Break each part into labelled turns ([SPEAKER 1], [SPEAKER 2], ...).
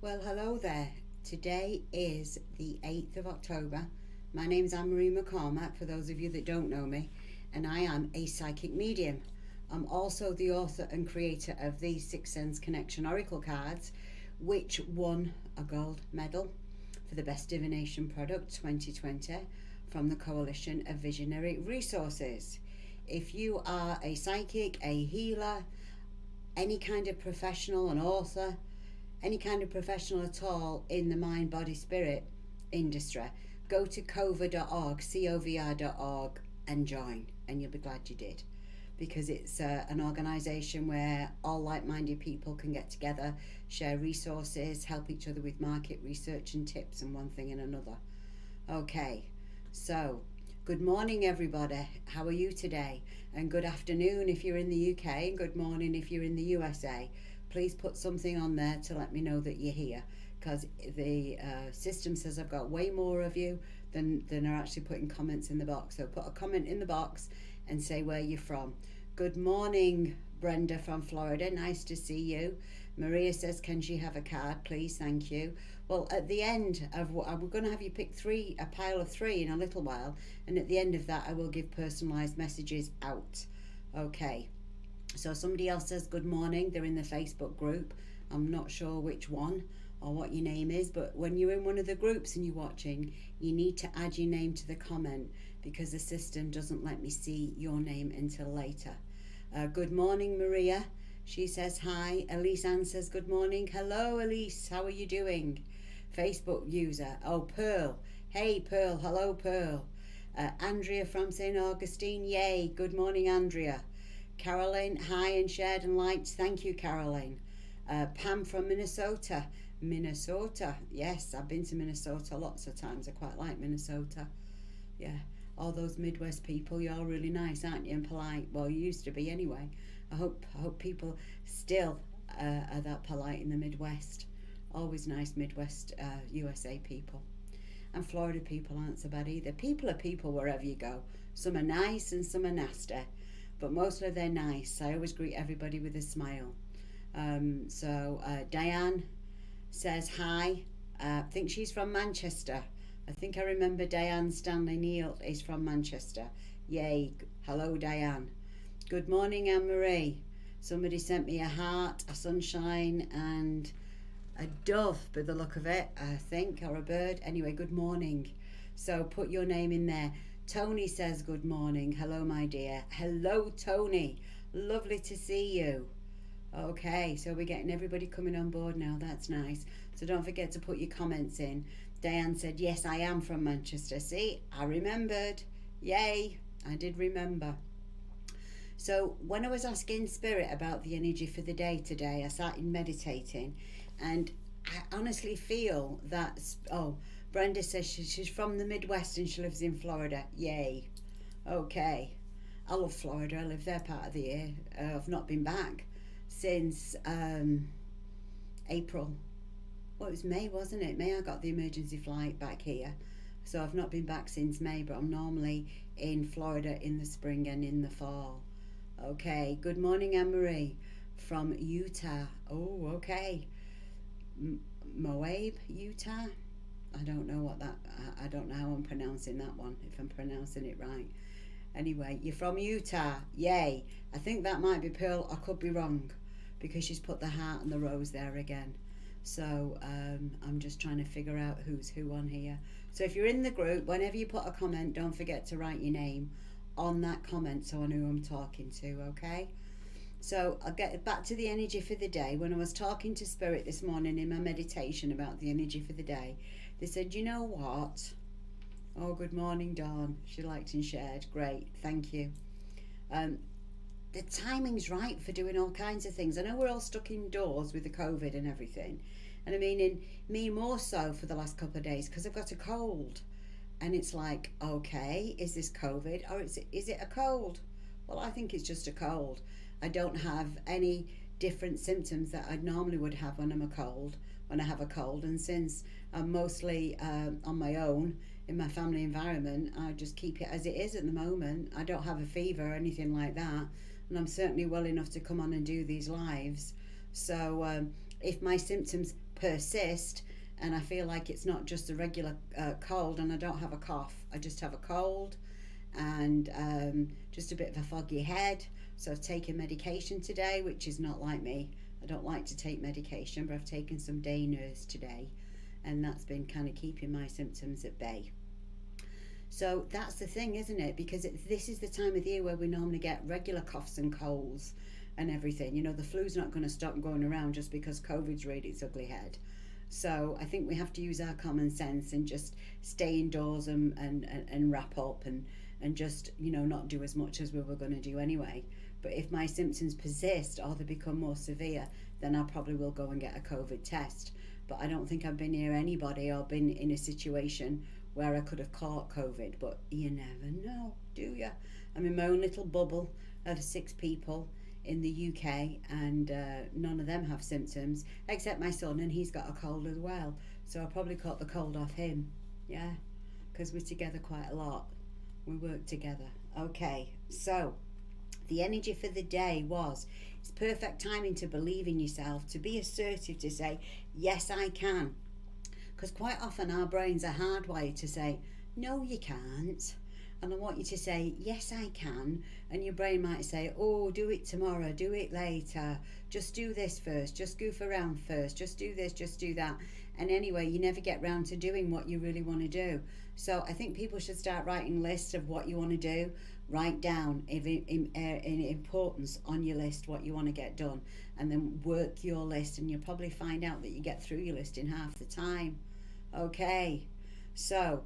[SPEAKER 1] Well, hello there. Today is the 8th of October. My name's Anne-Marie McCormack, for those of you that don't know me, and I am a psychic medium. I'm also the author and creator of the Sixth Sense Connection Oracle cards, which won a gold medal for the Best Divination Product 2020 from the Coalition of Visionary Resources. If you are a psychic, a healer, any kind of professional, an author, any kind of professional at all in the mind, body, spirit industry, go to covr.org, covr.org, and join, and you'll be glad you did, because it's an organisation where all like-minded people can get together, share resources, help each other with market research and tips and one thing and another. Okay, so good morning everybody. How are you today? And good afternoon if you're in the UK, and good morning if you're in the USA. Please put something on there to let me know that you're here, because the system says I've got way more of you than are actually putting comments in the box. So put a comment in the box and say where you're from. Good morning, Brenda from Florida. Nice to see you. Maria says, can she have a card, please? Thank you. Well, at the end of what we're going to have you pick a pile of three in a little while, and at the end of that I will give personalized messages out. Okay. So somebody else says good morning. They're in the Facebook group. I'm not sure which one or what your name is, but when you're in one of the groups and you're watching, you need to add your name to the comment, because the system doesn't let me see your name until later. Good morning, Maria. She says hi. Elise Ann says good morning. Hello, Elise. How are you doing? Facebook user. Oh, Pearl. Hey, Pearl. Hello, Pearl. Andrea from St. Augustine. Yay. Good morning, Andrea. Caroline, hi and shared and liked. Thank you, Caroline. Pam from Minnesota. Minnesota. Yes, I've been to Minnesota lots of times. I quite like Minnesota. Yeah, all those Midwest people, you're all really nice, aren't you? And polite. Well, you used to be anyway. I hope people still are that polite in the Midwest. Always nice Midwest USA people. And Florida people aren't so bad either. People are people wherever you go. Some are nice and some are nasty, but mostly they're nice. I always greet everybody with a smile. Diane says hi. I think she's from Manchester. I think I remember Diane Stanley Neal is from Manchester. Yay. Hello, Diane. Good morning, Anne-Marie. Somebody sent me a heart, a sunshine, and a dove by the look of it, I think, or a bird. Anyway, good morning. So put your name in there. Tony says good morning. Hello, my dear. Hello, Tony. Lovely to see you. Okay, so we're getting everybody coming on board now. That's nice. So don't forget to put your comments in. Diane said, yes, I am from Manchester. See, I remembered. Yay, I did remember. So when I was asking Spirit about the energy for the day today, I started meditating, and I honestly feel that, Brenda says she's from the Midwest and she lives in Florida. Yay. Okay. I love Florida. I live there part of the year. I've not been back since April. Well, it was May, wasn't it? May I got the emergency flight back here. So I've not been back since May, but I'm normally in Florida in the spring and in the fall. Okay. Good morning, Anne-Marie from Utah. Oh, okay. Moab, Utah. I don't know I don't know how I'm pronouncing that one, if I'm pronouncing it right. Anyway, you're from Utah. Yay. I think that might be Pearl. I could be wrong, because she's put the heart and the rose there again. So I'm just trying to figure out who's who on here. So if you're in the group, whenever you put a comment, don't forget to write your name on that comment so I know who I'm talking to, okay? So I'll get back to the energy for the day. When I was talking to Spirit this morning in my meditation about the energy for the day, they said, you know what? Oh, good morning, Dawn. She liked and shared. Great, thank you. The timing's right for doing all kinds of things. I know we're all stuck indoors with the COVID and everything. And I mean, in me more so for the last couple of days, because I've got a cold. And it's like, okay, is this COVID or is it a cold? Well, I think it's just a cold. I don't have any different symptoms that I normally would have when I have a cold. And since I'm mostly on my own in my family environment, I just keep it as it is at the moment. I don't have a fever or anything like that. And I'm certainly well enough to come on and do these lives. So if my symptoms persist and I feel like it's not just a regular cold and I don't have a cough, I just have a cold and just a bit of a foggy head. So I've taken medication today, which is not like me. I don't like to take medication, but I've taken some day nurse today, and that's been kind of keeping my symptoms at bay. So that's the thing, isn't it? Because this is the time of the year where we normally get regular coughs and colds and everything. You know, the flu's not going to stop going around just because COVID's reared its ugly head. So I think we have to use our common sense and just stay indoors and wrap up and just, you know, not do as much as we were going to do anyway. But if my symptoms persist or they become more severe, then I probably will go and get a COVID test. But I don't think I've been near anybody or been in a situation where I could have caught COVID. But you never know, do you? I'm in my own little bubble of 6 people in the UK, and none of them have symptoms except my son, and he's got a cold as well. So I probably caught the cold off him, yeah, because we're together quite a lot. We work together. Okay, so the energy for the day was, it's perfect timing to believe in yourself, to be assertive, to say, yes, I can. Because quite often our brains are hardwired to say, no, you can't. And I want you to say, yes, I can. And your brain might say, oh, do it tomorrow, do it later. Just do this first, just goof around first, just do this, just do that. And anyway, you never get round to doing what you really want to do. So I think people should start writing lists of what you want to do. Write down in importance on your list what you want to get done, and then work your list, and you'll probably find out that you get through your list in half the time. Okay, so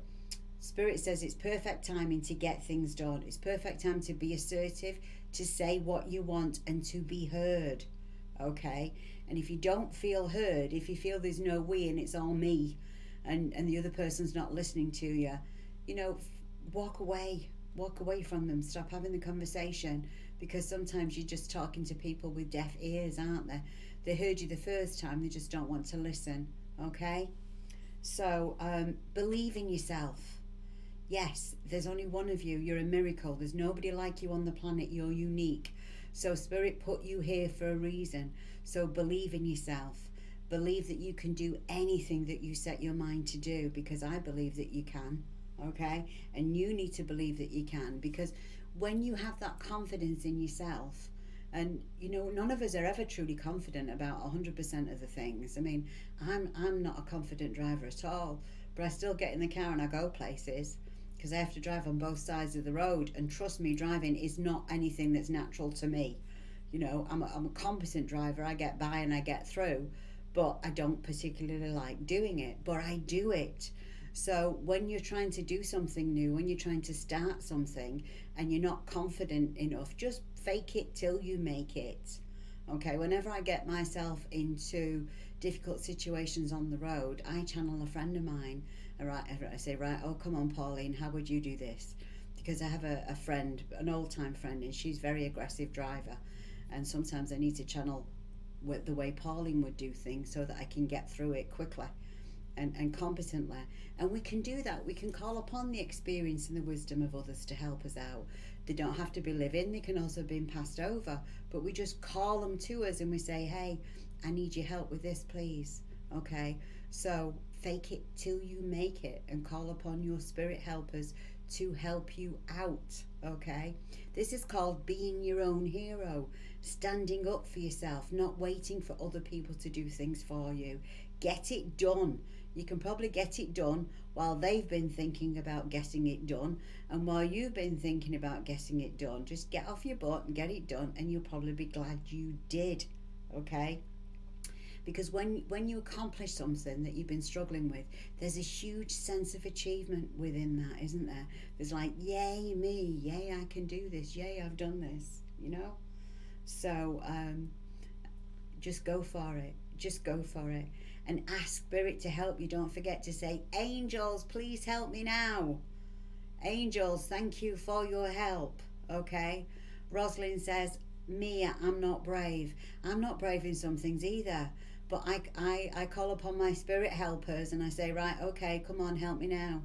[SPEAKER 1] Spirit says it's perfect timing to get things done. It's perfect time to be assertive, to say what you want, and to be heard. Okay, and if you don't feel heard, if you feel there's no we and it's all me, and the other person's not listening to you, you know, walk away from them. Stop having the conversation, because sometimes you're just talking to people with deaf ears, aren't they? They heard you the first time, they just don't want to listen. Okay, so believe in yourself. Yes, there's only one of you. You're a miracle. There's nobody like you on the planet. You're unique. So Spirit put you here for a reason. So believe in yourself. Believe that you can do anything that you set your mind to do, because I believe that you can. Okay, and you need to believe that you can, because when you have that confidence in yourself, and you know, none of us are ever truly confident about 100% of the things. I mean, I'm not a confident driver at all, but I still get in the car and I go places because I have to drive on both sides of the road, and trust me, driving is not anything that's natural to me. You know, I'm a competent driver. I get by and I get through, but I don't particularly like doing it, but I do it. So when you're trying to do something new, when you're trying to start something and you're not confident enough, just fake it till you make it. Okay, whenever I get myself into difficult situations on the road, I channel a friend of mine. I say, right, oh, come on, Pauline, how would you do this? Because I have a friend, an old-time friend, and she's a very aggressive driver. And sometimes I need to channel the way Pauline would do things so that I can get through it quickly and competently. And we can do that. We can call upon the experience and the wisdom of others to help us out. They don't have to be living, they can also be passed over, but we just call them to us and we say, hey, I need your help with this, please. Okay, so fake it till you make it and call upon your spirit helpers to help you out. Okay, this is called being your own hero, standing up for yourself, not waiting for other people to do things for you. Get it done. You can probably get it done while they've been thinking about getting it done, and while you've been thinking about getting it done, just get off your butt and get it done, and you'll probably be glad you did. Okay, because when you accomplish something that you've been struggling with, there's a huge sense of achievement within that, isn't there? There's like, yay me, yay I can do this, yay I've done this, you know. So just go for it, just go for it, and ask Spirit to help you. Don't forget to say, angels, please help me now. Angels, thank you for your help. Okay, Rosalind says, Mia, I'm not brave. I'm not brave in some things either, but I call upon my spirit helpers and I say, right, okay, come on, help me now.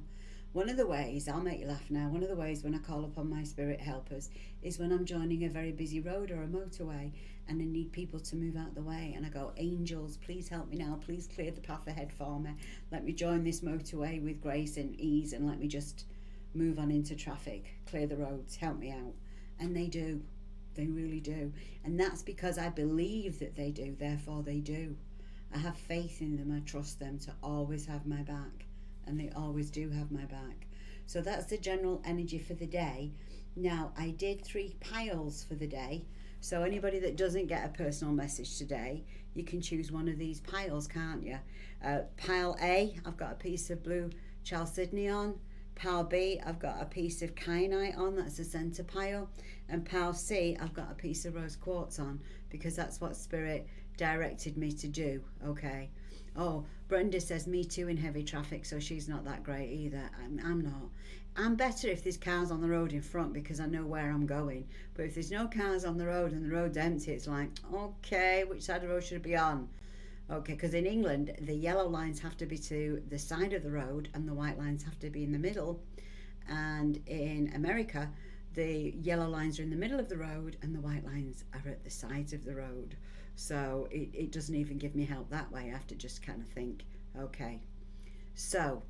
[SPEAKER 1] One of the ways, I'll make you laugh now, one of the ways when I call upon my spirit helpers is when I'm joining a very busy road or a motorway and I need people to move out the way, and I go, angels, please help me now, please clear the path ahead for me. Let me join this motorway with grace and ease, and let me just move on into traffic, clear the roads, help me out. And they do. They really do. And that's because I believe that they do, therefore they do. I have faith in them, I trust them to always have my back, and they always do have my back. So that's the general energy for the day. Now, I did 3 piles for the day, so anybody that doesn't get a personal message today, you can choose one of these piles, can't you? Pile A, I've got a piece of blue chalcedony on. Pile B, I've got a piece of kyanite on, that's the centre pile. And pile C, I've got a piece of rose quartz on, because that's what Spirit directed me to do, okay? Oh, Brenda says me too in heavy traffic, so she's not that great either. I'm not. I'm better if there's cars on the road in front because I know where I'm going. But if there's no cars on the road and the road's empty, it's like, okay, which side of the road should I be on? Okay, because in England, the yellow lines have to be to the side of the road and the white lines have to be in the middle. And in America, the yellow lines are in the middle of the road and the white lines are at the sides of the road. So it doesn't even give me help that way. I have to just kind of think, okay. So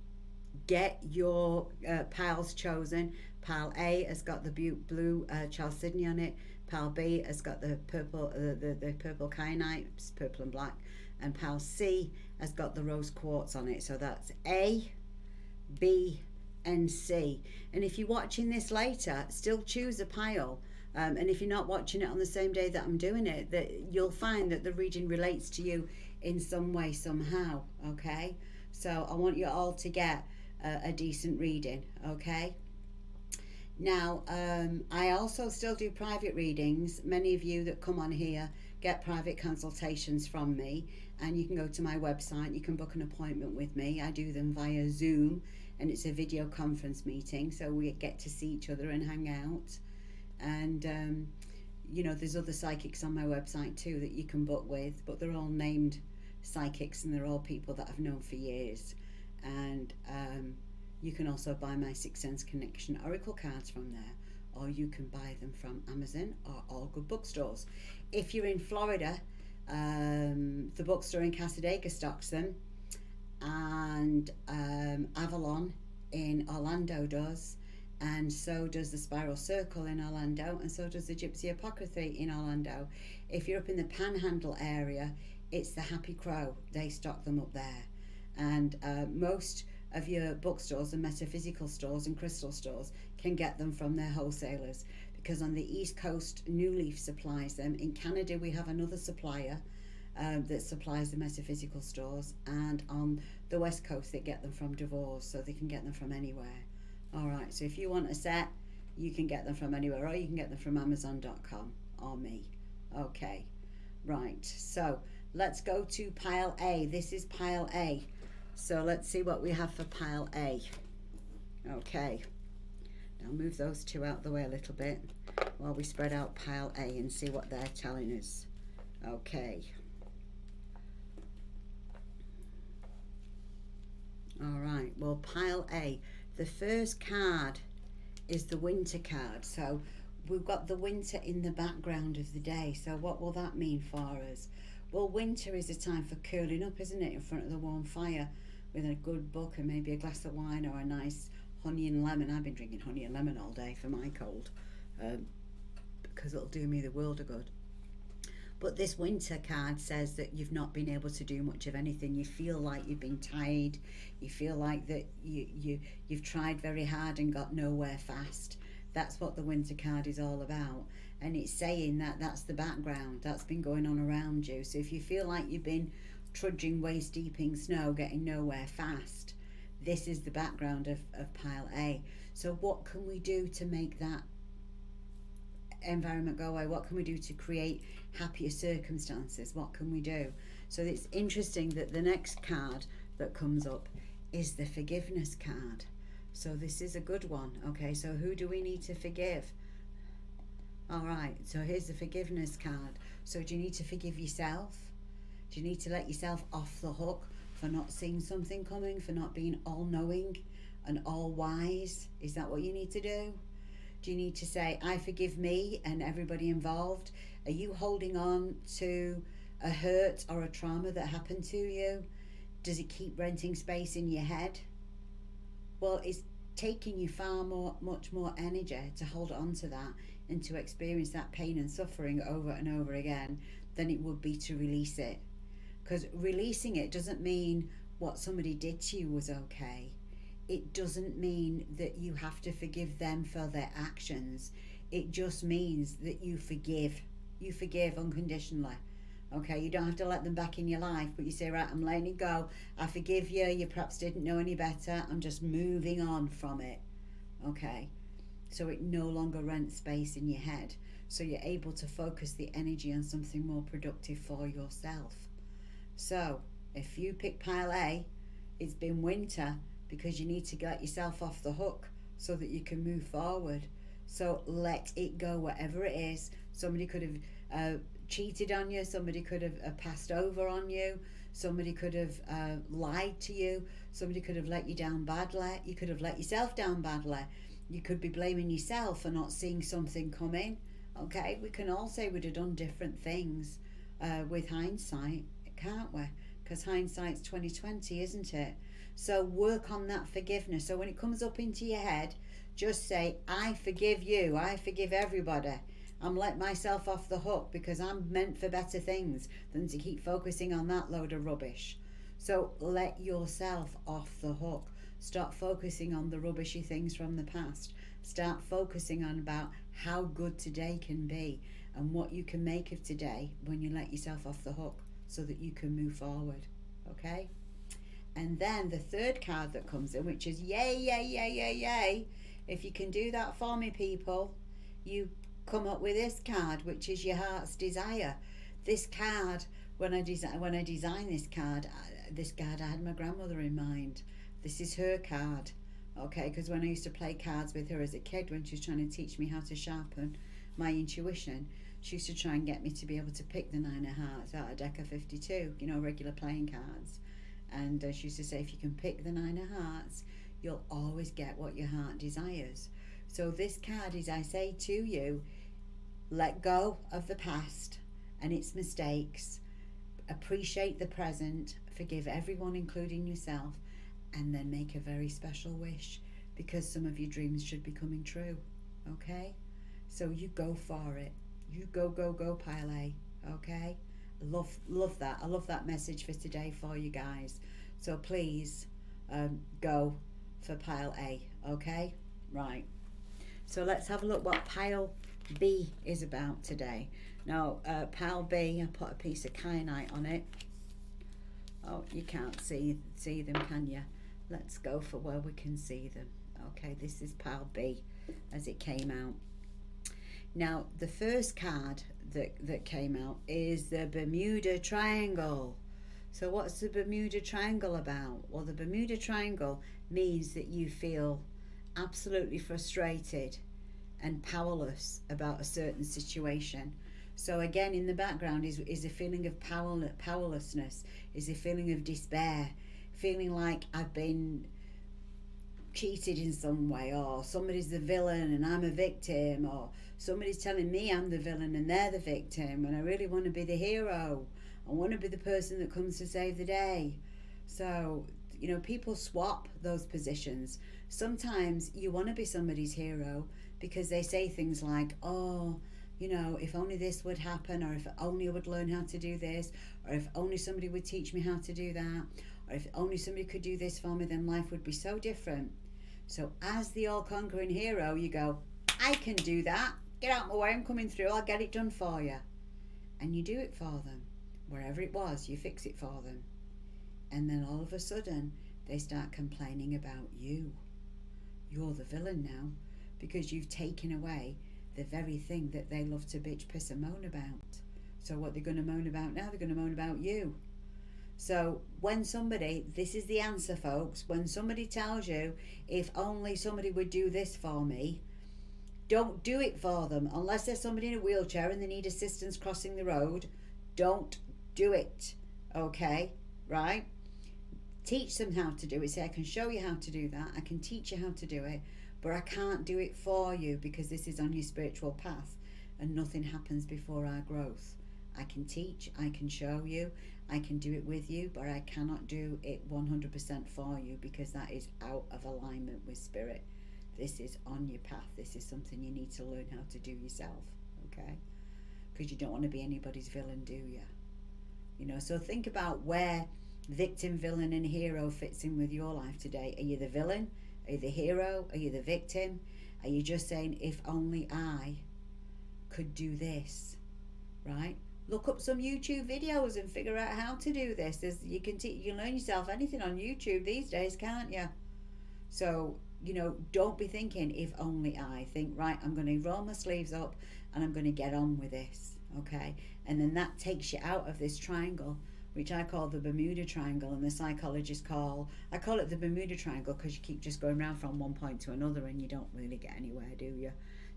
[SPEAKER 1] get your piles chosen. Pile A has got the blue chalcedony on it. Pile B has got the purple, the purple kyanite, purple and black. And pile C has got the rose quartz on it. So that's A, B, and C. And if you're watching this later, still choose a pile. And if you're not watching it on the same day that I'm doing it, that you'll find that the reading relates to you in some way, somehow, okay? So I want you all to get a decent reading, okay? Now, I also still do private readings. Many of you that come on here get private consultations from me, and you can go to my website, you can book an appointment with me. I do them via Zoom, and it's a video conference meeting, so we get to see each other and hang out. And you know, there's other psychics on my website too that you can book with, but they're all named psychics and they're all people that I've known for years. And you can also buy my Sixth Sense Connection Oracle cards from there, or you can buy them from Amazon or all good bookstores. If you're in Florida, the bookstore in Cassadaga stocks them, and Avalon in Orlando does, and so does the Spiral Circle in Orlando, and so does the Gypsy Apocryphy in Orlando. If you're up in the Panhandle area, it's the Happy Crow. They stock them up there. And most of your bookstores and metaphysical stores and crystal stores can get them from their wholesalers, because on the East Coast, New Leaf supplies them. In Canada, we have another supplier that supplies the metaphysical stores, and on the West Coast, they get them from DeVos, so they can get them from anywhere. All right, so if you want a set, you can get them from anywhere, or you can get them from Amazon.com or me. Okay, right, so let's go to pile A. This is pile A. So let's see what we have for pile A. Okay, now move those two out the way a little bit while we spread out pile A and see what they're telling us. Okay. All right, well, pile A. The first card is the winter card. So we've got the winter in the background of the day. So what will that mean for us? Well, winter is a time for curling up, isn't it, in front of the warm fire with a good book and maybe a glass of wine or a nice honey and lemon. I've been drinking honey and lemon all day for my cold because it'll do me the world of good. But this winter card says that you've not been able to do much of anything. You feel like you've been tired. You feel like that you've tried very hard and got nowhere fast. That's what the winter card is all about. And it's saying that that's the background that's been going on around you. So if you feel like you've been trudging waist deep in snow, getting nowhere fast, this is the background of pile A. So what can we do to make that environment go away? What can we do to create happier circumstances? What can we do? So it's interesting that the next card that comes up is the forgiveness card. So this is a good one. Okay, so who do we need to forgive? All right, so here's the forgiveness card. So do you need to forgive yourself? Do you need to let yourself off the hook for not seeing something coming, for not being all-knowing? and all wise? Is that what you need to do? Do you need to say, I forgive me and everybody involved? Are you holding on to a hurt or a trauma that happened to you? Does it keep renting space in your head? Well, it's taking you much more energy to hold on to that and to experience that pain and suffering over and over again than it would be to release it. Because releasing it doesn't mean what somebody did to you was okay. It doesn't mean that you have to forgive them for their actions. It just means that you forgive. You forgive unconditionally. Okay, you don't have to let them back in your life, but you say, right, I'm letting it go. I forgive you. You perhaps didn't know any better. I'm just moving on from it. Okay, so it no longer rents space in your head. So you're able to focus the energy on something more productive for yourself. So if you pick pile A, it's been winter because you need to get yourself off the hook so that you can move forward. So let it go, whatever it is. Somebody could have cheated on you, somebody could have passed over on you, somebody could have lied to you, somebody could have let you down badly, you could have let yourself down badly, you could be blaming yourself for not seeing something coming. Okay, we can all say we'd have done different things with hindsight, can't we? Because hindsight's 2020, isn't it? So work on that forgiveness. So when it comes up into your head, just say, I forgive you, I forgive everybody. I'm letting myself off the hook because I'm meant for better things than to keep focusing on that load of rubbish. So let yourself off the hook. Start focusing on the rubbishy things from the past. Start focusing on about how good today can be and what you can make of today when you let yourself off the hook so that you can move forward. Okay? And then the third card that comes in, which is yay, yay, yay, yay, yay. If you can do that for me, people, you come up with this card, which is your heart's desire. This card, when I designed this card, I had my grandmother in mind. This is her card, okay? Because when I used to play cards with her as a kid, when she was trying to teach me how to sharpen my intuition, she used to try and get me to be able to pick the 9 of hearts out of deck of 52, regular playing cards. And she used to say, if you can pick the 9 of hearts, you'll always get what your heart desires. So this card is, I say to you, let go of the past and its mistakes, appreciate the present, forgive everyone including yourself, and then make a very special wish because some of your dreams should be coming true, okay? So you go for it. You go, pile A, okay? Love that. I love that message for today for you guys. So please go for pile A, okay? Right. So let's have a look what pile B is about today. Now, pile B, I put a piece of kyanite on it. Oh, you can't see them, can you? Let's go for where we can see them. Okay, this is pile B as it came out. Now, the first card that came out is the Bermuda Triangle. So what's the Bermuda Triangle about? Well, the Bermuda Triangle means that you feel absolutely frustrated and powerless about a certain situation. So again, in the background is a feeling of powerlessness, is a feeling of despair, feeling like I've been cheated in some way, or somebody's the villain and I'm a victim, or somebody's telling me I'm the villain and they're the victim, and I really want to be the hero. I want to be the person that comes to save the day. So, people swap those positions. Sometimes you want to be somebody's hero because they say things like, oh, if only this would happen, or if only I would learn how to do this, or if only somebody would teach me how to do that, or if only somebody could do this for me, then life would be so different. So as the all-conquering hero, you go, I can do that. Get out my way, I'm coming through, I'll get it done for you. And you do it for them. Wherever it was, you fix it for them. And then all of a sudden, they start complaining about you. You're the villain now because you've taken away the very thing that they love to bitch, piss and moan about. So what they're going to moan about now, they're going to moan about you. So when somebody, this is the answer, folks, when somebody tells you, if only somebody would do this for me, don't do it for them. Unless there's somebody in a wheelchair and they need assistance crossing the road, don't do it. Okay? Right? teach them how to do it. Say, I can show you how to do that. I can teach you how to do it, but I can't do it for you because this is on your spiritual path and nothing happens before our growth. I can teach, I can show you, I can do it with you, but I cannot do it 100% for you because that is out of alignment with spirit. This is on your path. This is something you need to learn how to do yourself, okay? Because you don't want to be anybody's villain, do you? You know, so think about where victim, villain and hero fits in with your life today. Are you the villain? Are you the hero? Are you the victim? Are you just saying, if only I could do this, right? Look up some YouTube videos and figure out how to do this. You can learn yourself anything on YouTube these days, can't you? So, you know, don't be thinking, if only I. Think, right, I'm going to roll my sleeves up and I'm going to get on with this, okay? And then that takes you out of this triangle, which I call the Bermuda Triangle, and the psychologists I call it the Bermuda Triangle because you keep just going around from one point to another and you don't really get anywhere, do you?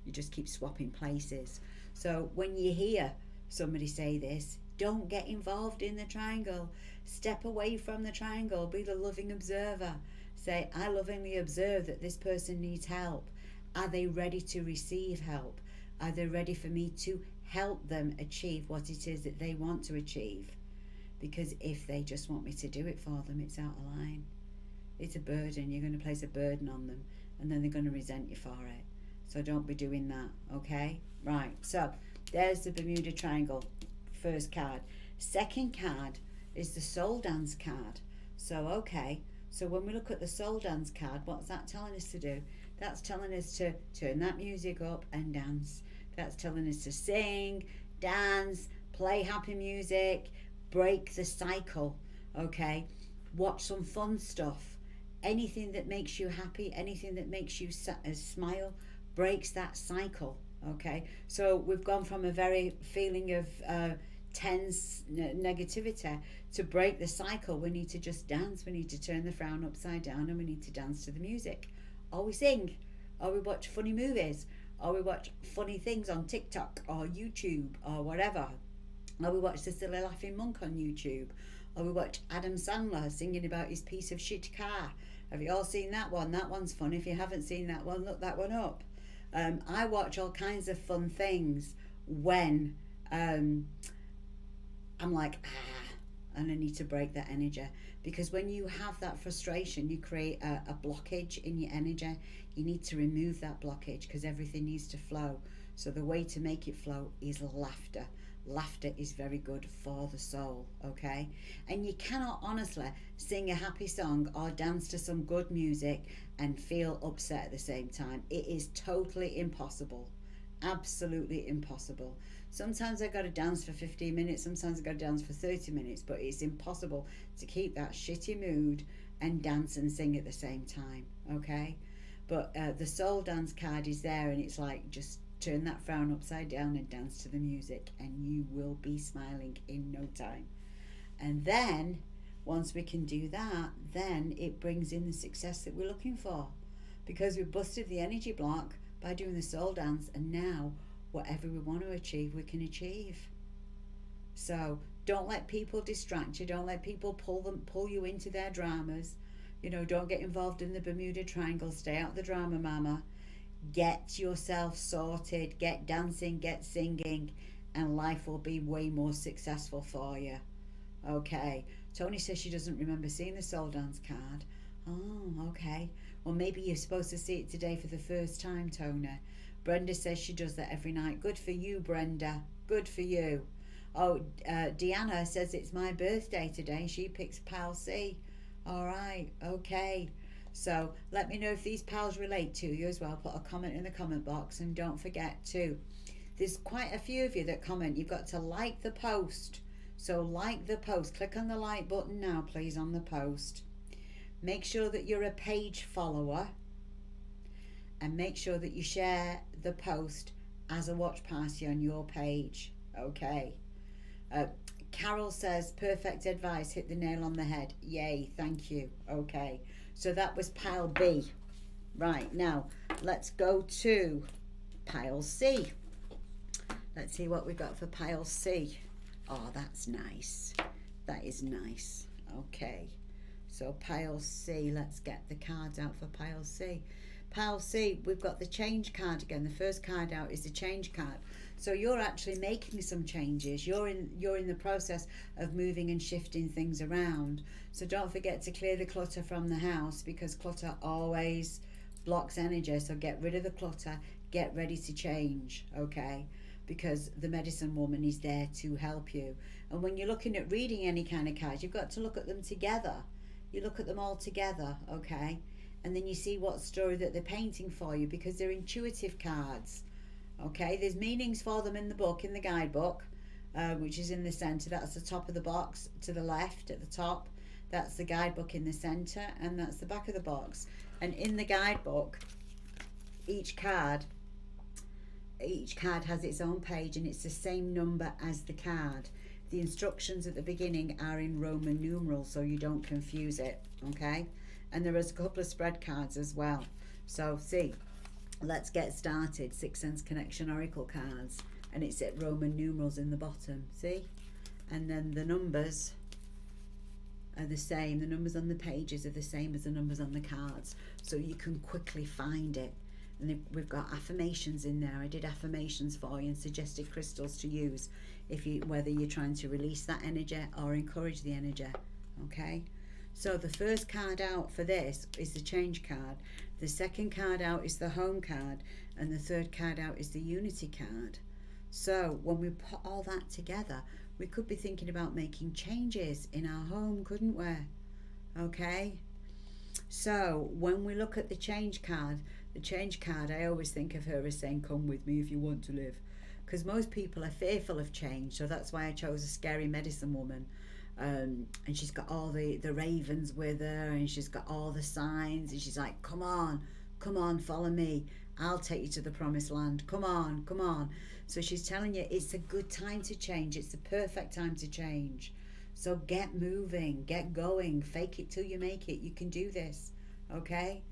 [SPEAKER 1] You just keep swapping places. So when you hear somebody say this, don't get involved in the triangle. Step away from the triangle. Be the loving observer. Say, I lovingly observe that this person needs help. Are they ready to receive help? Are they ready for me to help them achieve what it is that they want to achieve? Because if they just want me to do it for them, it's out of line. It's a burden. You're going to place a burden on them and then they're going to resent you for it. So don't be doing that, okay? Right, so there's the Bermuda Triangle, first card. Second card is the Soul Dance card. So, okay, so when we look at the Soul Dance card, what's that telling us to do? That's telling us to turn that music up and dance. That's telling us to sing, dance, play happy music, break the cycle, okay? Watch some fun stuff. Anything that makes you happy, anything that makes you smile, breaks that cycle, okay? So we've gone from a very feeling of tense negativity to break the cycle. We need to just dance. We need to turn the frown upside down and we need to dance to the music. Or we sing, or we watch funny movies, or we watch funny things on TikTok or YouTube or whatever. Or we watch the Silly Laughing Monk on YouTube, or we watch Adam Sandler singing about his piece of shit car. Have you all seen that one? That one's fun. If you haven't seen that one, look that one up. I watch all kinds of fun things when I'm like, and I need to break that energy. Because when you have that frustration, you create a blockage in your energy. You need to remove that blockage because everything needs to flow. So the way to make it flow is laughter. Laughter is very good for the soul, okay? And you cannot honestly sing a happy song or dance to some good music and feel upset at the same time. It is totally impossible. Absolutely impossible. Sometimes I got to dance for 15 minutes, sometimes I got to dance for 30 minutes, but it's impossible to keep that shitty mood and dance and sing at the same time, okay? But the soul dance card is there, and it's like, just turn that frown upside down and dance to the music and you will be smiling in no time. And then once we can do that, then it brings in the success that we're looking for, because we've busted the energy block by doing the soul dance, and now whatever we want to achieve, we can achieve. So don't let people distract you. Don't let people pull you into their dramas. You know, don't get involved in the Bermuda Triangle. Stay out of the drama, mama. Get yourself sorted, get dancing, get singing, and life will be way more successful for you. Okay, Tony says she doesn't remember seeing the soul dance card. Oh, okay. Well, maybe you're supposed to see it today for the first time, Tony. Brenda says she does that every night. Good for you, Brenda. Good for you. Oh, Deanna says it's my birthday today. She picks Pal C. All right, okay. So let me know if these pals relate to you as well. Put a comment in the comment box, and don't forget to, there's quite a few of you that comment. You've got to like the post. So like the post. Click on the like button now, please, on the post. Make sure that you're a page follower, and make sure that you share the post as a watch party on your page. Okay. Carol says, perfect advice, hit the nail on the head. Yay, thank you. Okay. So that was pile B. Right, now let's go to pile C. Let's see what we got for pile C. Oh, that's nice. That is nice. Okay. So pile C, let's get the cards out for pile C. Pile C, we've got the change card again. The first card out is the change card. So you're actually making some changes. You're in the process of moving and shifting things around. So don't forget to clear the clutter from the house, because clutter always blocks energy. So get rid of the clutter, get ready to change, okay? Because the medicine woman is there to help you. And when you're looking at reading any kind of cards, you've got to look at them together. You look at them all together, okay? And then you see what story that they're painting for you, because they're intuitive cards, okay? There's meanings for them in the book, in the guidebook, which is in the center. That's the top of the box to the left at the top. That's the guidebook in the center, and that's the back of the box. And in the guidebook, each card has its own page, and it's the same number as the card. The instructions at the beginning are in Roman numerals, so you don't confuse it, okay? And there is a couple of spread cards as well. So see, let's get started. Sixth Sense Connection Oracle cards, and it's at Roman numerals in the bottom, see? And then the numbers are the same. The numbers on the pages are the same as the numbers on the cards, so you can quickly find it. And we've got affirmations in there. I did affirmations for you and suggested crystals to use whether you're trying to release that energy or encourage the energy, okay? So the first card out for this is the change card. The second card out is the home card, and the third card out is the unity card. So when we put all that together, we could be thinking about making changes in our home, couldn't we? Okay? So when we look at the change card, I always think of her as saying, come with me if you want to live. Because most people are fearful of change, so that's why I chose a scary medicine woman. And she's got all the ravens with her, and she's got all the signs, and she's like, come on, follow me. I'll take you to the promised land. Come on. So she's telling you it's a good time to change. It's the perfect time to change. So get moving, get going, fake it till you make it. You can do this, okay?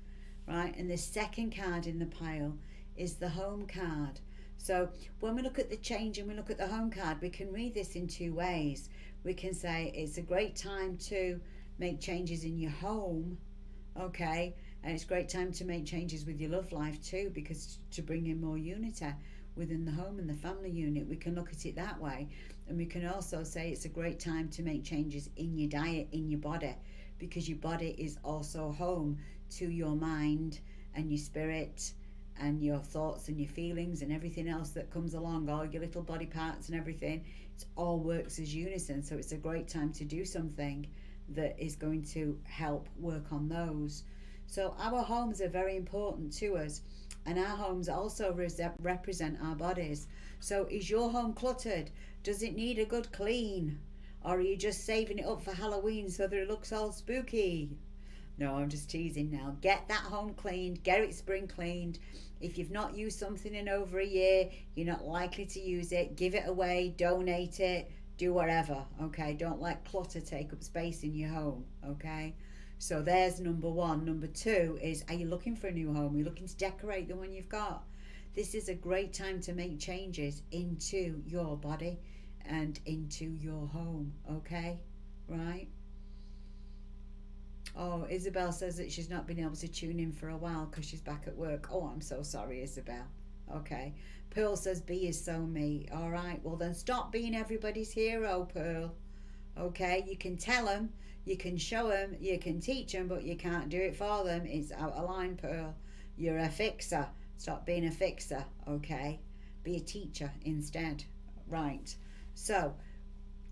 [SPEAKER 1] Right, and the second card in the pile is the home card. So when we look at the change and we look at the home card, we can read this in two ways. We can say it's a great time to make changes in your home, okay? And it's a great time to make changes with your love life too, because to bring in more unity within the home and the family unit. We can look at it that way. And we can also say it's a great time to make changes in your diet, in your body, because your body is also home to your mind and your spirit and your thoughts and your feelings and everything else that comes along, all your little body parts and everything. It all works as unison. So it's a great time to do something that is going to help work on those. So our homes are very important to us, and our homes also represent our bodies. So is your home cluttered? Does it need a good clean? Or are you just saving it up for Halloween so that it looks all spooky? No, I'm just teasing now. Get that home cleaned, get it spring cleaned. If you've not used something in over a year, you're not likely to use it, give it away, donate it, do whatever, okay? Don't let clutter take up space in your home, okay? So there's number one. Number two is, are you looking for a new home? Are you looking to decorate the one you've got? This is a great time to make changes into your body and into your home, okay? Right? Oh, Isabel says that she's not been able to tune in for a while because she's back at work. Oh, I'm so sorry, Isabel. Okay. Pearl says B is so me. All right, well then stop being everybody's hero, Pearl. Okay, you can tell them, you can show them, you can teach them, but you can't do it for them. It's out of line, Pearl. You're a fixer. Stop being a fixer, okay? Be a teacher instead. Right. So,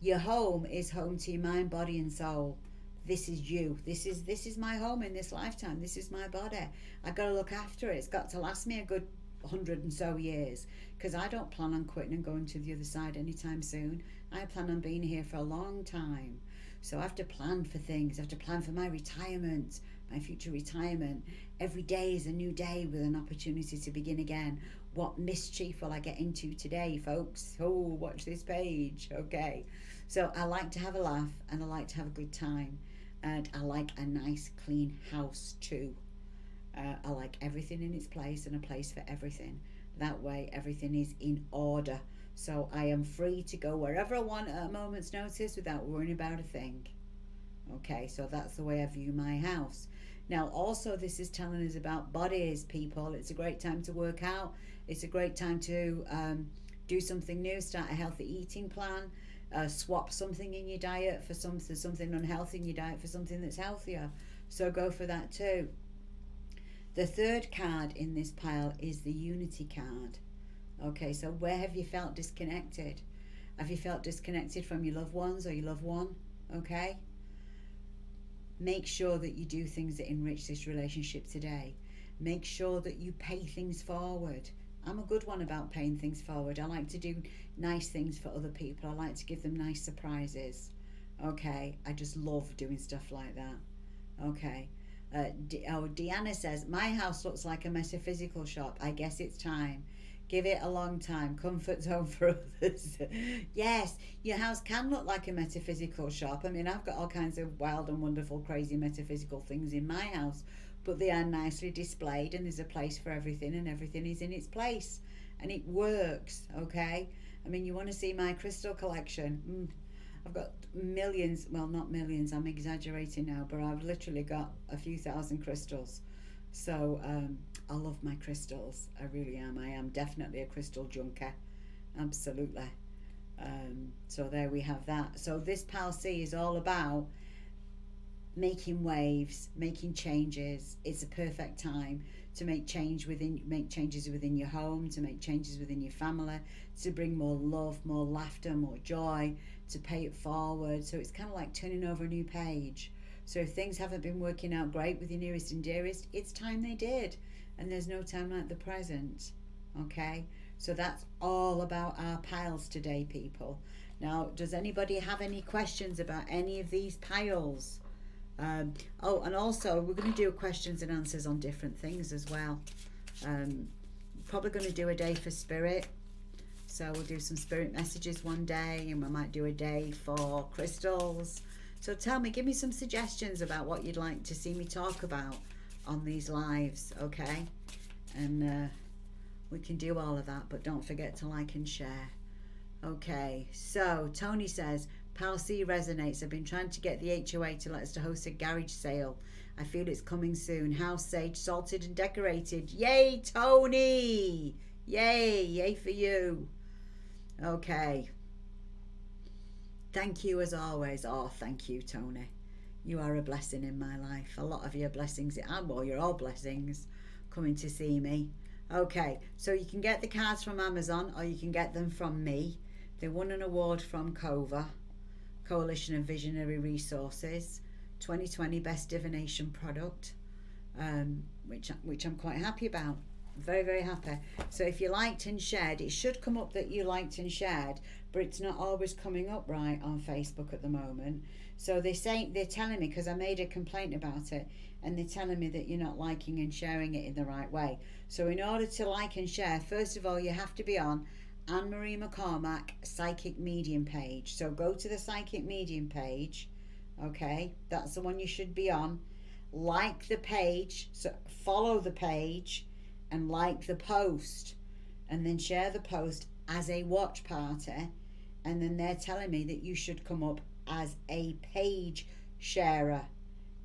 [SPEAKER 1] your home is home to your mind, body and soul. This is you. This is my home in this lifetime. This is my body. I got to look after it. It's got to last me a good 100 and so years, because I don't plan on quitting and going to the other side anytime soon. I plan on being here for a long time. So I have to plan for things. I have to plan for my retirement, my future retirement. Every day is a new day with an opportunity to begin again. What mischief will I get into today, folks? Oh, watch this page. Okay. So I like to have a laugh, and I like to have a good time. And I like a nice clean house too. I like everything in its place and a place for everything. That way everything is in order. So I am free to go wherever I want at a moment's notice without worrying about a thing. Okay, so that's the way I view my house. Now, also, this is telling us about bodies, people. It's a great time to work out. It's a great time to do something new, start a healthy eating plan, swap something in your diet for something unhealthy in your diet for something that's healthier. So go for that too. The third card in this pile is the Unity card. Okay, so where have you felt disconnected? Have you felt disconnected from your loved ones or your loved one? Okay. Make sure that you do things that enrich this relationship today. Make sure that you pay things forward. I'm a good one about paying things forward. I like to do nice things for other people. I like to give them nice surprises. Okay, I just love doing stuff like that. Okay. Deanna says, my house looks like a metaphysical shop. I guess it's time. Give it a long time. Comfort zone for others. Yes, your house can look like a metaphysical shop. I mean, I've got all kinds of wild and wonderful, crazy metaphysical things in my house, but they are nicely displayed, and there's a place for everything, and everything is in its place, and it works. Okay. I mean, you want to see my crystal collection? I've got millions, well, not millions, I'm exaggerating now, but I've literally got a few thousand crystals. So I love my crystals. I really am. I am definitely a crystal junker. Absolutely. So there we have that. So this Pal C is all about making waves, making changes. It's a perfect time to make changes within your home, to make changes within your family, to bring more love, more laughter, more joy, to pay it forward. So it's kind of like turning over a new page. So if things haven't been working out great with your nearest and dearest, it's time they did. And there's no time like the present. Okay? So that's all about our piles today, people. Now, does anybody have any questions about any of these piles? Oh, and also we're going to do questions and answers on different things as well. Probably going to do a day for spirit. So we'll do some spirit messages one day, and we might do a day for crystals. So tell me, give me some suggestions about what you'd like to see me talk about on these lives, okay? And we can do all of that, but don't forget to like and share. Okay, so Tony says, Pal C resonates. I've been trying to get the HOA to let us to host a garage sale. I feel it's coming soon. House sage, salted and decorated. Yay, Tony! Yay, yay for you. Okay. Thank you as always. Oh, thank you, Tony. You are a blessing in my life. A lot of your blessings, well, you're all blessings coming to see me. Okay, so you can get the cards from Amazon or you can get them from me. They won an award from COVA, Coalition of Visionary Resources, 2020 Best Divination Product, which I'm quite happy about. Very, very happy. So if you liked and shared, it should come up that you liked and shared, but it's not always coming up right on Facebook at the moment. So they're telling me, because I made a complaint about it, and they're telling me that you're not liking and sharing it in the right way. So in order to like and share, first of all, you have to be on Anne-Marie McCormack Psychic Medium page. So go to the Psychic Medium page. Okay, that's the one you should be on. Like the page, so follow the page and like the post, and then share the post as a watch party, and then they're telling me that you should come up as a page sharer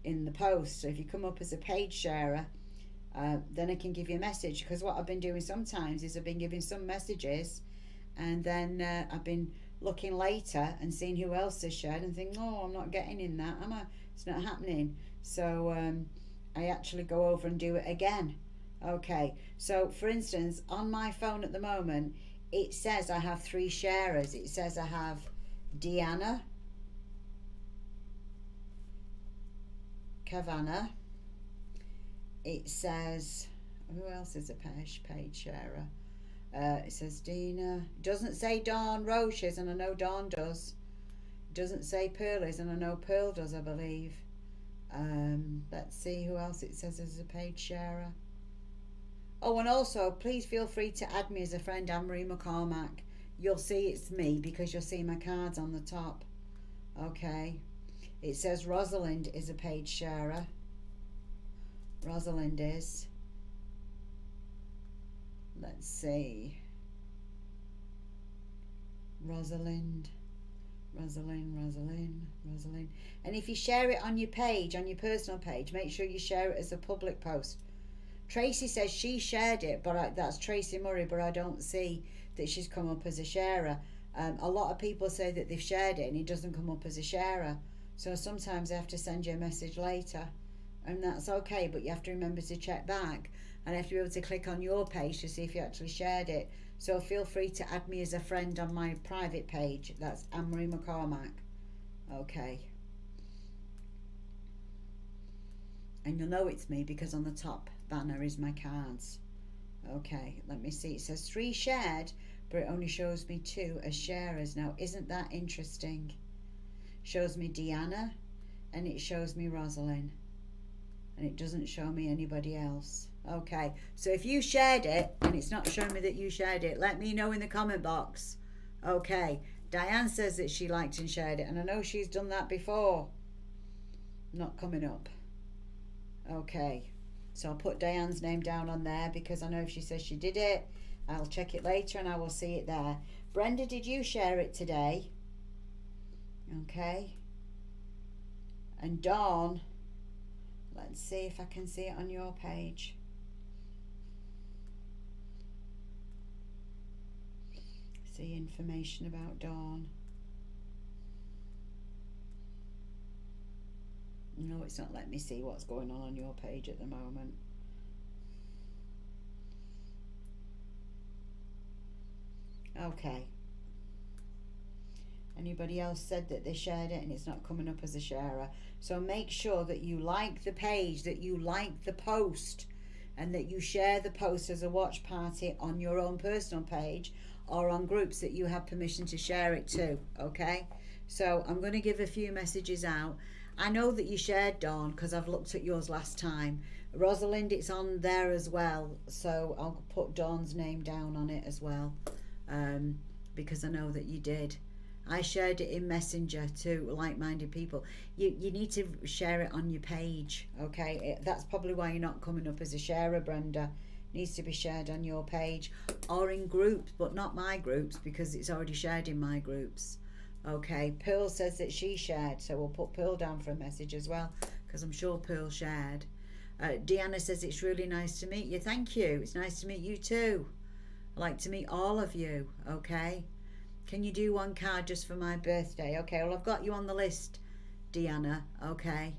[SPEAKER 1] in the post. So if you come up as a page sharer, then I can give you a message, because what I've been doing sometimes is I've been giving some messages, and then I've been looking later and seeing who else has shared and think, oh, I'm not getting in that, am I? It's not happening. So I actually go over and do it again. Okay, so for instance, on my phone at the moment, it says I have 3 sharers. It says I have Deanna, Kavanagh. It says, who else is a page sharer? It says Dina. It doesn't say Dawn Roches, and I know Dawn does. It doesn't say Pearlies, and I know Pearl does, I believe. Let's see who else it says as a page sharer. Oh, and also, please feel free to add me as a friend, Anne-Marie McCormack. You'll see it's me because you'll see my cards on the top. Okay. It says Rosalind is a page sharer. Rosalind is. Let's see. Rosalind Rosalind. And if you share it on your page, on your personal page, make sure you share it as a public post. Tracy says she shared it, but that's Tracy Murray, but I don't see that she's come up as a sharer. A lot of people say that they've shared it and it doesn't come up as a sharer. So sometimes I have to send you a message later, and that's okay, but you have to remember to check back, and I have to be able to click on your page to see if you actually shared it. So feel free to add me as a friend on my private page. That's Anne-Marie McCormack. Okay. And you'll know it's me because on the top banner is my cards. Okay, let me see. It says 3 shared, but it only shows me 2 as sharers. Now, isn't that interesting? Shows me Deanna and it shows me Rosalind, and it doesn't show me anybody else. Okay, so if you shared it and it's not showing me that you shared it, let me know in the comment box. Okay, Diane says that she liked and shared it, and I know she's done that before. Not coming up. Okay, so I'll put Diane's name down on there because I know if she says she did it, I'll check it later and I will see it there. Brenda, did you share it today? Okay. And Dawn, let's see if I can see it on your page. See information about Dawn. No, it's not letting me see what's going on your page at the moment. Okay. Anybody else said that they shared it and it's not coming up as a sharer? So make sure that you like the page, that you like the post, and that you share the post as a watch party on your own personal page or on groups that you have permission to share it to. Okay, so I'm going to give a few messages out. I know that you shared, Dawn, because I've looked at yours last time. Rosalind, it's on there as well, so I'll put Dawn's name down on it as well, because I know that you did. I shared it in Messenger to like-minded people. You need to share it on your page, okay? That's probably why you're not coming up as a sharer, Brenda. It needs to be shared on your page or in groups, but not my groups because it's already shared in my groups. Okay, Pearl says that she shared, so we'll put Pearl down for a message as well because I'm sure Pearl shared. Deanna says it's really nice to meet you. Thank you. It's nice to meet you too. I'd like to meet all of you, okay? Can you do one card just for my birthday? Okay, well, I've got you on the list, Deanna, okay?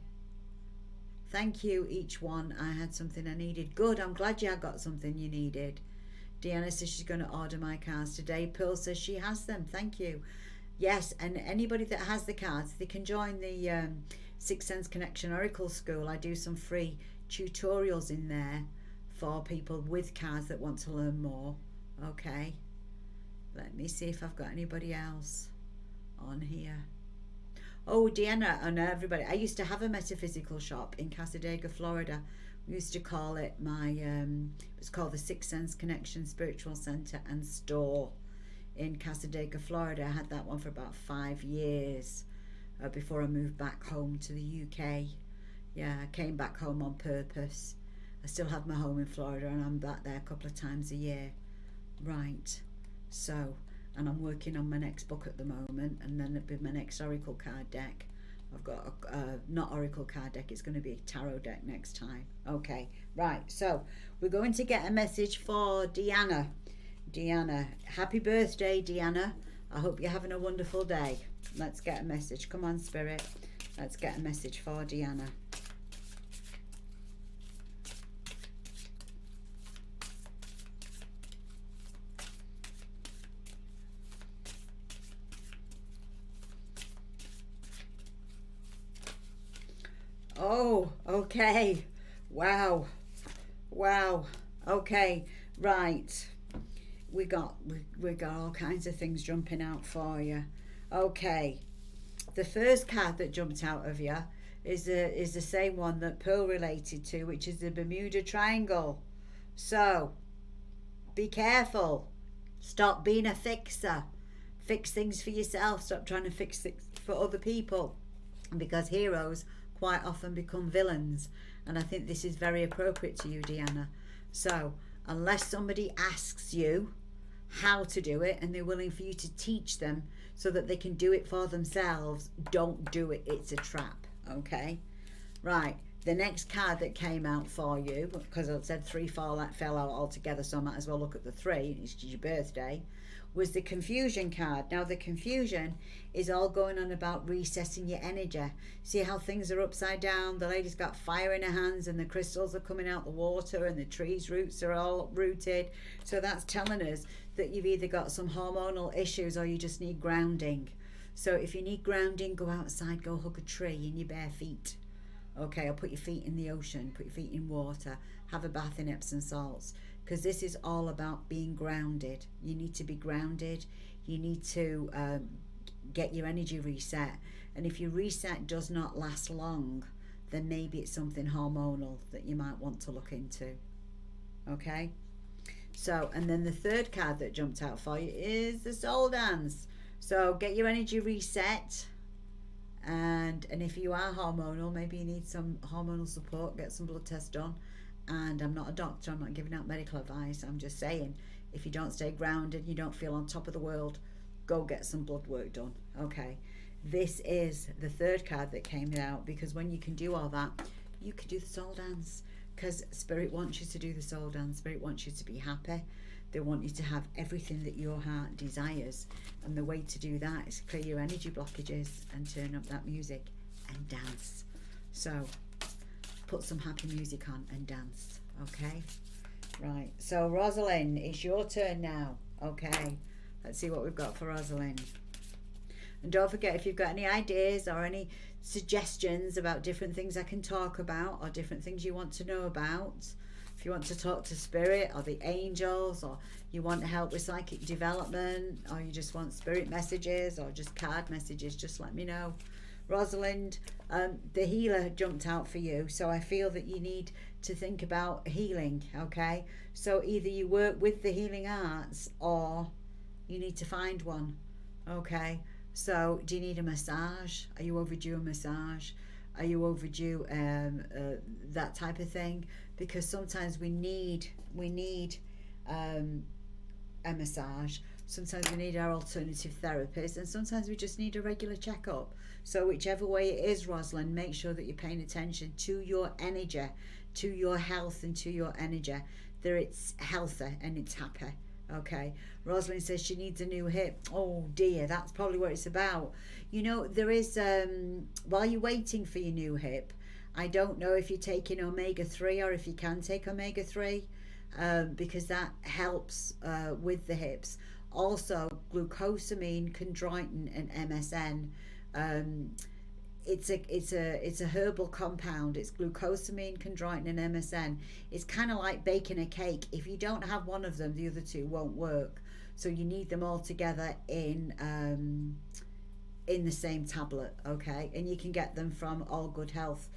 [SPEAKER 1] Thank you, each one. I had something I needed. Good, I'm glad you got something you needed. Deanna says she's going to order my cards today. Pearl says she has them. Thank you. Yes, and anybody that has the cards, they can join the Sixth Sense Connection Oracle School. I do some free tutorials in there for people with cards that want to learn more. Okay. Let me see if I've got anybody else on here. Oh, Deanna and everybody. I used to have a metaphysical shop in Cassadaga, Florida. We used to call it it was called the Sixth Sense Connection Spiritual Center and Store in Cassadaga, Florida. I had that one for about 5 years before I moved back home to the UK. Yeah, I came back home on purpose. I still have my home in Florida and I'm back there a couple of times a year. Right. So, and I'm working on my next book at the moment, and then it'll be my next Oracle card deck. I've got not Oracle card deck, it's going to be a tarot deck next time. Okay, right, so we're going to get a message for Deanna. Deanna, happy birthday, Deanna. I hope you're having a wonderful day. Let's get a message. Come on, Spirit. Let's get a message for Deanna. Oh, okay. Wow. Okay, right. We got all kinds of things jumping out for you. Okay. The first card that jumped out of you is the same one that Pearl related to, which is the Bermuda Triangle. So, be careful. Stop being a fixer. Fix things for yourself. Stop trying to fix things for other people. Because heroes quite often become villains, and I think this is very appropriate to you, Deanna. So unless somebody asks you how to do it and they're willing for you to teach them so that they can do it for themselves. Don't do it. It's a trap. Okay? Right. The next card that came out for you, because I said 3 fell out altogether, so I might as well look at the 3. It's your birthday. Was the confusion card. Now the confusion is all going on about resetting your energy. See how things are upside down? The lady's got fire in her hands and the crystals are coming out the water and the tree's roots are all uprooted. So that's telling us that you've either got some hormonal issues or you just need grounding. So if you need grounding, go outside, go hug a tree in your bare feet. Okay, or put your feet in the ocean, put your feet in water, have a bath in Epsom salts, because this is all about being grounded. You need to be grounded. You need to get your energy reset. And if your reset does not last long, then maybe it's something hormonal that you might want to look into. Okay? So, and then the third card that jumped out for you is the Soul Dance. So get your energy reset. And if you are hormonal, maybe you need some hormonal support, get some blood tests done. And I'm not a doctor, I'm not giving out medical advice, I'm just saying, if you don't stay grounded, you don't feel on top of the world, go get some blood work done. Okay, this is the third card that came out, because when you can do all that, you can do the soul dance, because Spirit wants you to do the soul dance. Spirit wants you to be happy. They want you to have everything that your heart desires, and the way to do that is clear your energy blockages and turn up that music and dance. So put some happy music on and dance. Okay, right, so Rosalind, it's your turn now. Okay, let's see what we've got for Rosalind. And don't forget, if you've got any ideas or any suggestions about different things I can talk about, or different things you want to know about, if you want to talk to Spirit or the angels, or you want help with psychic development, or you just want spirit messages or just card messages, just let me know. Rosalind, the healer jumped out for you, so I feel that you need to think about healing. Okay, so either you work with the healing arts or you need to find one. Okay, so do you need a massage? Are you overdue a massage? Are you overdue that type of thing? Because sometimes we need a massage. Sometimes we need our alternative therapist, and sometimes we just need a regular checkup. So whichever way it is, Rosalind, make sure that you're paying attention to your energy, to your health and to your energy, that it's healthy and it's happy. Okay, Rosalind says she needs a new hip. Oh dear, that's probably what it's about. You know, there is, while you're waiting for your new hip, I don't know if you're taking omega-3 or if you can take omega-3, because that helps with the hips. Also, glucosamine, chondroitin and MSM. It's a herbal compound. It's glucosamine, chondroitin and MSM. It's kind of like baking a cake. If you don't have one of them, the other two won't work. So you need them all together in the same tablet. Okay, and you can get them from All Good Health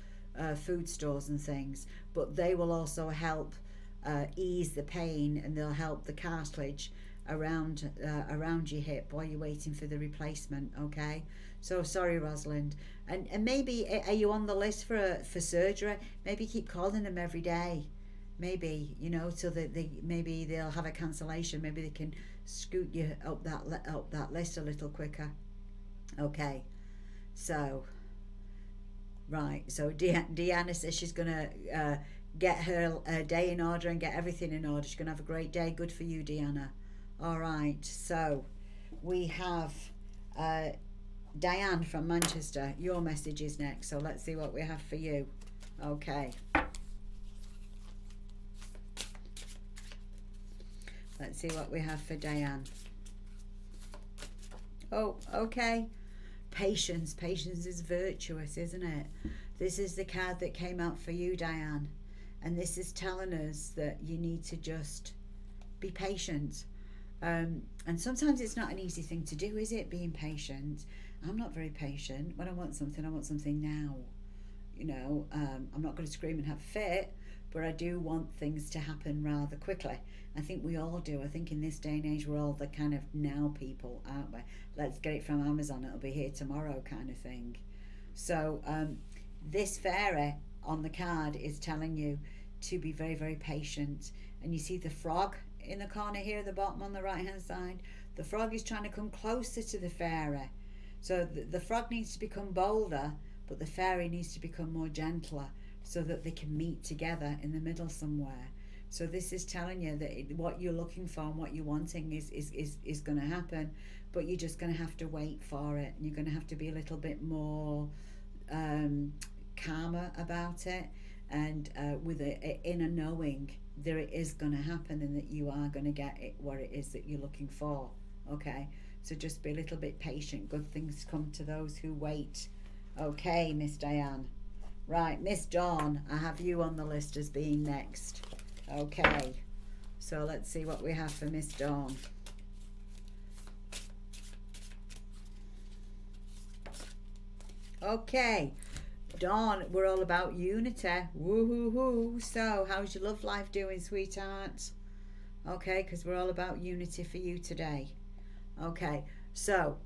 [SPEAKER 1] food stores and things. But they will also help ease the pain, and they'll help the cartilage around your hip while you're waiting for the replacement. Okay, so sorry, Rosalind. And maybe, are you on the list for surgery? Maybe keep calling them every day. Maybe, you know, so that maybe they'll have a cancellation. Maybe they can scoot you up that list a little quicker. Okay, so right, so Deanna says she's gonna get her day in order and get everything in order. She's gonna have a great day. Good for you, Deanna. All right, so we have Diane from Manchester. Your message is next, so let's see what we have for you. Okay. Let's see what we have for Diane. Oh, okay. Patience. Patience is virtuous, isn't it? This is the card that came out for you, Diane. And this is telling us that you need to just be patient. And sometimes it's not an easy thing to do, is it? Being patient. I'm not very patient. When I want something now. You know, I'm not going to scream and have a fit, but I do want things to happen rather quickly. I think we all do. I think in this day and age, we're all the kind of now people, aren't we? Let's get it from Amazon, it'll be here tomorrow kind of thing. So this fairy on the card is telling you to be very, very patient. And you see the frog in the corner here at the bottom on the right hand side? The frog is trying to come closer to the fairy. So the frog needs to become bolder, but the fairy needs to become more gentler so that they can meet together in the middle somewhere. So this is telling you that what you're looking for and what you're wanting is going to happen, but you're just going to have to wait for it. And you're going to have to be a little bit more calmer about it, and with an inner knowing that it is going to happen and that you are going to get it, what it is that you're looking for. Okay, so just be a little bit patient. Good things come to those who wait. Okay, Miss Diane. Right, Miss Dawn, I have you on the list as being next. Okay, so let's see what we have for Miss Dawn. Okay, Dawn, we're all about unity. Woo-hoo-hoo. So, how's your love life doing, sweetheart? Okay, because we're all about unity for you today. Okay, so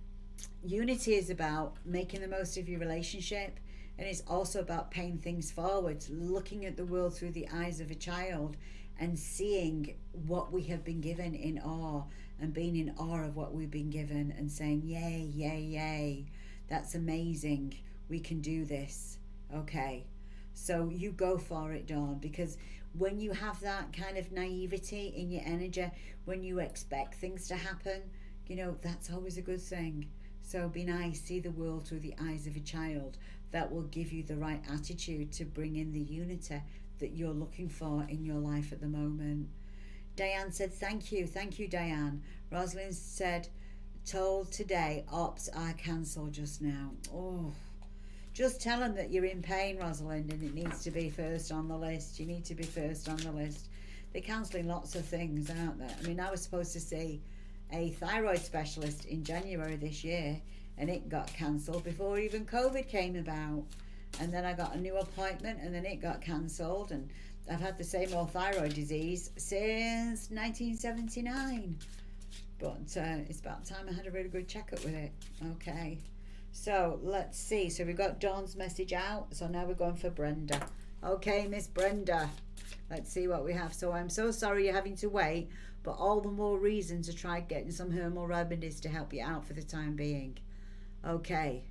[SPEAKER 1] unity is about making the most of your relationship, and it's also about paying things forward, looking at the world through the eyes of a child and seeing what we have been given in awe, and being in awe of what we've been given and saying, yay, yay, yay, that's amazing, we can do this. Okay, so you go for it, Dawn, because when you have that kind of naivety in your energy, when you expect things to happen, you know, that's always a good thing. So be nice, see the world through the eyes of a child. That will give you the right attitude to bring in the unity that you're looking for in your life at the moment. Diane said, thank you, Diane. Rosalind said, told today, ops are cancelled just now. Oh, just tell them that you're in pain, Rosalind, and it needs to be first on the list. You need to be first on the list. They're cancelling lots of things, aren't they? I mean, I was supposed to see a thyroid specialist in January this year, and it got cancelled before even COVID came about. And then I got a new appointment, and then it got cancelled, and I've had the same old thyroid disease since 1979. But it's about time I had a really good checkup with it. Okay, so let's see. So we've got Dawn's message out, so now we're going for Brenda. Okay, Miss Brenda, let's see what we have. So I'm so sorry you're having to wait, but all the more reason to try getting some herbal remedies to help you out for the time being. Okay.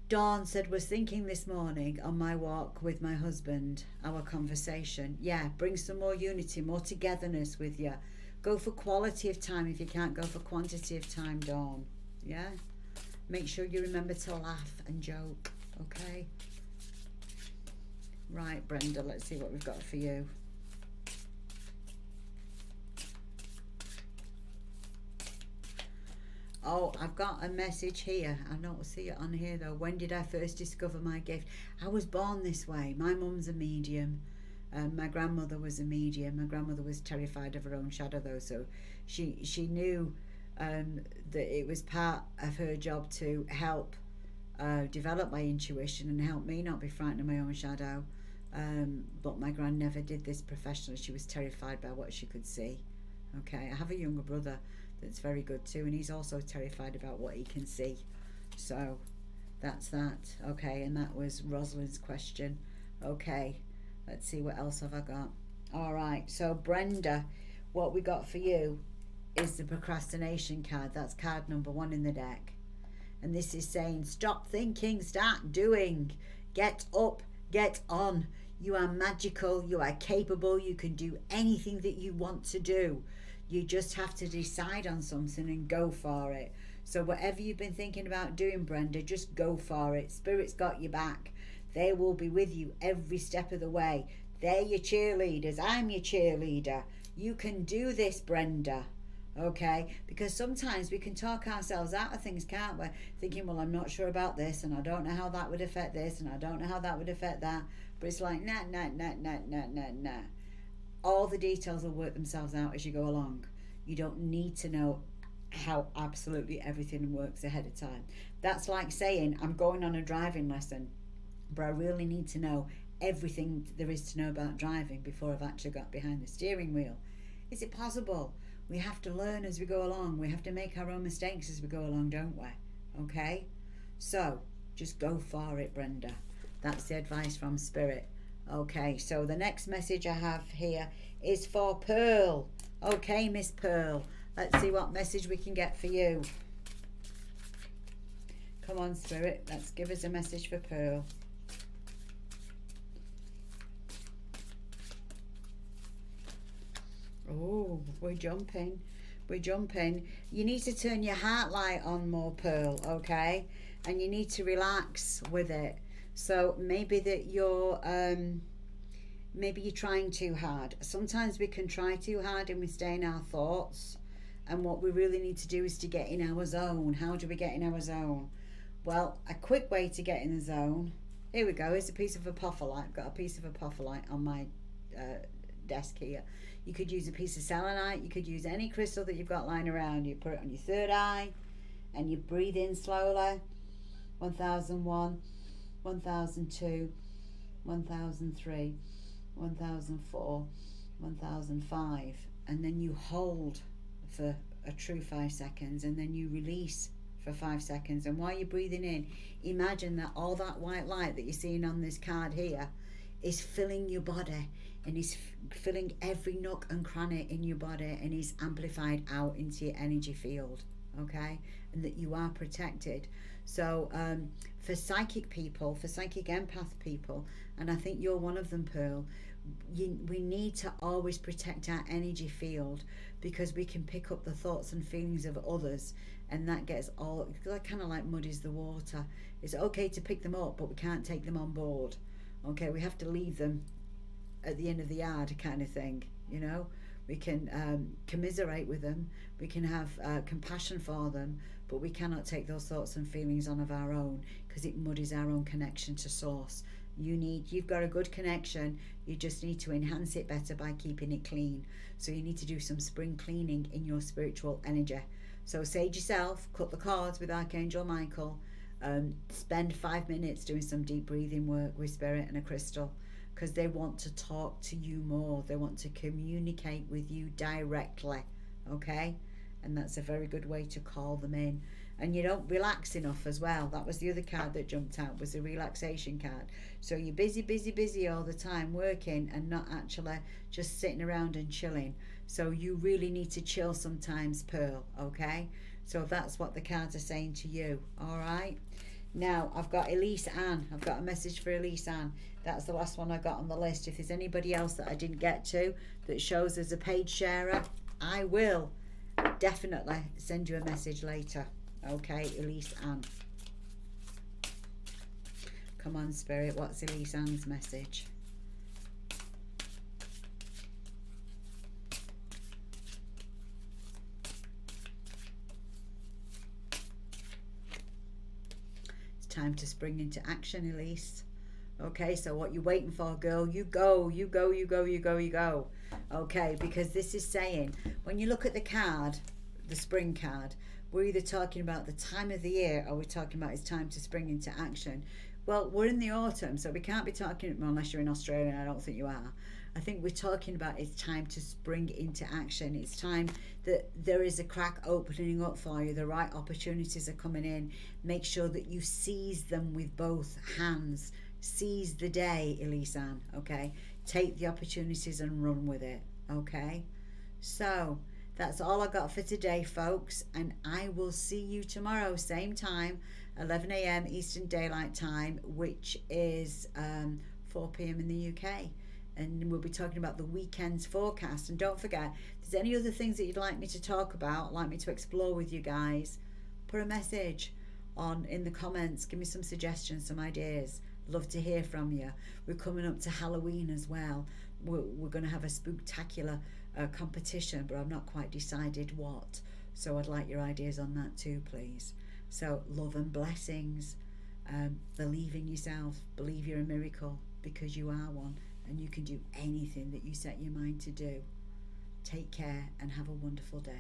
[SPEAKER 1] Dawn said, was thinking this morning on my walk with my husband, our conversation. Yeah, bring some more unity, more togetherness with you. Go for quality of time if you can't go for quantity of time, Dawn. Yeah? Make sure you remember to laugh and joke, okay? Right, Brenda, let's see what we've got for you. Oh, I've got a message here. I don't see it on here though. When did I first discover my gift? I was born this way. My mum's a medium. My grandmother was a medium. My grandmother was terrified of her own shadow though, so she knew that it was part of her job to help develop my intuition and help me not be frightened of my own shadow. But my gran never did this professionally. She was terrified by what she could see. Okay, I have a younger brother that's very good too, and he's also terrified about what he can see. So that's that. Okay, and that was Rosalind's question. Okay, let's see, what else have I got? All right, so Brenda, what we got for you is the procrastination card. That's card number 1 in the deck, and this is saying stop thinking, start doing. Get up, get on. You are magical, you are capable, you can do anything that you want to do. You just have to decide on something and go for it. So whatever you've been thinking about doing, Brenda, just go for it. Spirit's got your back. They will be with you every step of the way. They're your cheerleaders. I'm your cheerleader. You can do this, Brenda. Okay? Because sometimes we can talk ourselves out of things, can't we? Thinking, well, I'm not sure about this, and I don't know how that would affect this, and I don't know how that would affect that. But it's like, nah. All the details will work themselves out as you go along. You don't need to know how absolutely everything works ahead of time. That's like saying, I'm going on a driving lesson, but I really need to know everything there is to know about driving before I've actually got behind the steering wheel. Is it possible? We have to learn as we go along. We have to make our own mistakes as we go along, don't we? Okay? So, just go for it, Brenda. That's the advice from Spirit. Okay, so the next message I have here is for Pearl. Okay, Miss Pearl, Let's see what message we can get for you. Come on, Spirit. Let's give us a message for Pearl. Oh, we're jumping. We're jumping. You need to turn your heart light on more, Pearl, okay? And you need to relax with it. So maybe that maybe you're trying too hard. Sometimes we can try too hard and we stay in our thoughts. And what we really need to do is to get in our zone. How do we get in our zone? Well, a quick way to get in the zone. Here we go. Here's a piece of apophyllite. I've got a piece of apophyllite on my desk here. You could use a piece of selenite. You could use any crystal that you've got lying around. You put it on your third eye and you breathe in slowly. 1001, 1002, 1003, 1004, 1005. And then you hold for a true 5 seconds and then you release for 5 seconds. And while you're breathing in, imagine that all that white light that you're seeing on this card here is filling your body and is filling every nook and cranny in your body and is amplified out into your energy field, okay? And that you are protected. So for psychic people, for psychic empath people, and I think you're one of them, Pearl, we need to always protect our energy field because we can pick up the thoughts and feelings of others, and that gets all, that kind of like muddies the water. It's okay to pick them up, but we can't take them on board. Okay, we have to leave them at the end of the yard kind of thing, you know. We can commiserate with them, we can have compassion for them, but we cannot take those thoughts and feelings on of our own because it muddies our own connection to source. You've got a good connection, you just need to enhance it better by keeping it clean. So you need to do some spring cleaning in your spiritual energy. So sage yourself, cut the cords with Archangel Michael, spend 5 minutes doing some deep breathing work with Spirit and a crystal, because they want to talk to you more, they want to communicate with you directly, okay? And that's a very good way to call them in. And you don't relax enough as well. That was the other card that jumped out, was the relaxation card. So you're busy all the time working and not actually just sitting around and chilling. So you really need to chill sometimes, Pearl, okay? So that's what the cards are saying to you, all right? Now, I've got Elise Ann. I've got a message for Elise Ann. That's the last one I got on the list. If there's anybody else that I didn't get to that shows as a page sharer, I will definitely send you a message later. Okay, Elise Ann. Come on, Spirit. What's Elise Ann's message? It's time to spring into action, Elise. Okay, so what you waiting for, girl? You go, you go, you go, you go, you go. Okay, because this is saying, when you look at the card, the spring card, we're either talking about the time of the year or we're talking about it's time to spring into action. Well, we're in the autumn, so we can't be talking, well, unless you're in Australia, and I don't think you are. I think we're talking about it's time to spring into action. It's time that there is a crack opening up for you. The right opportunities are coming in. Make sure that you seize them with both hands. Seize the day, Elise Ann, okay? Take the opportunities and run with it, okay? So that's all I got for today, folks, and I will see you tomorrow, same time, 11 a.m. Eastern Daylight Time, which is 4 p.m. in the UK. And we'll be talking about the weekend's forecast. And don't forget, if there's any other things that you'd like me to talk about, like me to explore with you guys, put a message on in the comments. Give me some suggestions, some ideas. Love to hear from you. We're coming up to Halloween as well. We're going to have a spooktacular competition, but I've not quite decided what. So I'd like your ideas on that too, please. So love and blessings. Believe in yourself. Believe you're a miracle, because you are one, and you can do anything that you set your mind to do. Take care and have a wonderful day.